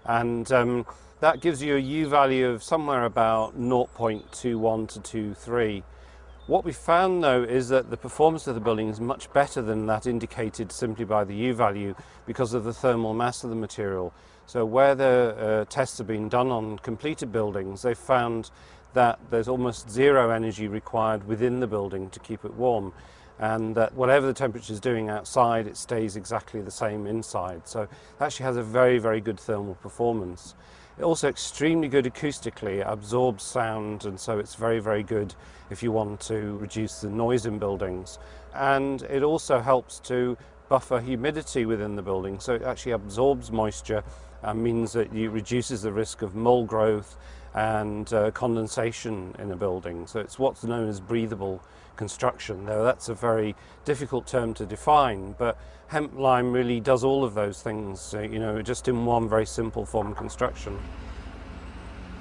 And that gives you a U value of somewhere about 0.21 to 23. What we found though is that the performance of the building is much better than that indicated simply by the U value because of the thermal mass of the material. So where the tests have been done on completed buildings, they've found that there's almost zero energy required within the building to keep it warm, and that whatever the temperature is doing outside, it stays exactly the same inside. So it actually has a very, very good thermal performance. It's also extremely good acoustically. It absorbs sound, and so it's very, very good if you want to reduce the noise in buildings. And it also helps to buffer humidity within the building, so it actually absorbs moisture and means that it reduces the risk of mold growth and condensation in a building. So it's what's known as breathable construction. Now that's a very difficult term to define, but hemp lime really does all of those things, just in one very simple form of construction.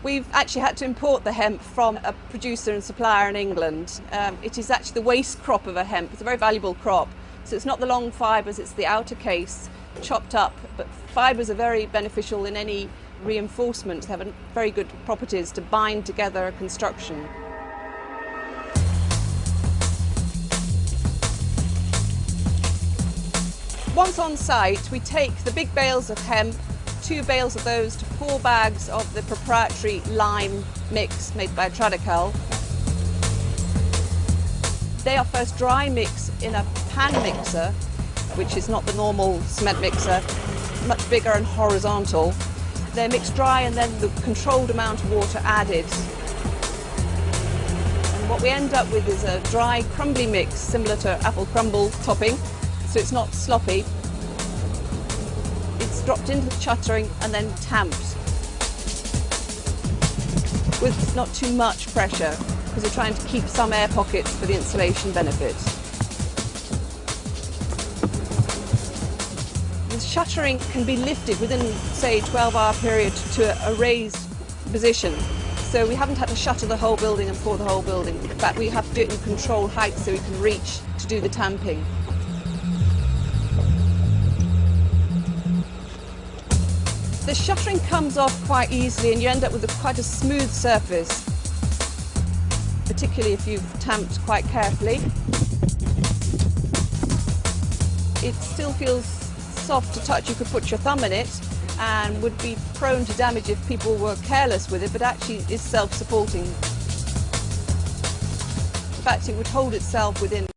We've actually had to import the hemp from a producer and supplier in England. It is actually the waste crop of a hemp. It's a very valuable crop. So it's not the long fibres, it's the outer case chopped up, but fibres are very beneficial in any reinforcement. They have very good properties to bind together a construction. Once on site, we take the big bales of hemp, 2 bales of those to 4 bags of the proprietary lime mix made by Tradical. They are first dry mixed in a pan mixer, which is not the normal cement mixer, much bigger and horizontal. They're mixed dry and then the controlled amount of water added. And what we end up with is a dry, crumbly mix, similar to apple crumble topping, so it's not sloppy. It's dropped into the chuttering and then tamped with not too much pressure, because we're trying to keep some air pockets for the insulation benefit. The shuttering can be lifted within, say, a 12-hour period to a raised position. So we haven't had to shutter the whole building and pour the whole building. In fact, we have to do it in controlled height so we can reach to do the tamping. The shuttering comes off quite easily and you end up with quite a smooth surface, particularly if you've tamped quite carefully. It still feels soft to touch. You could put your thumb in it and would be prone to damage if people were careless with it, but actually is self-supporting. In fact, it would hold itself within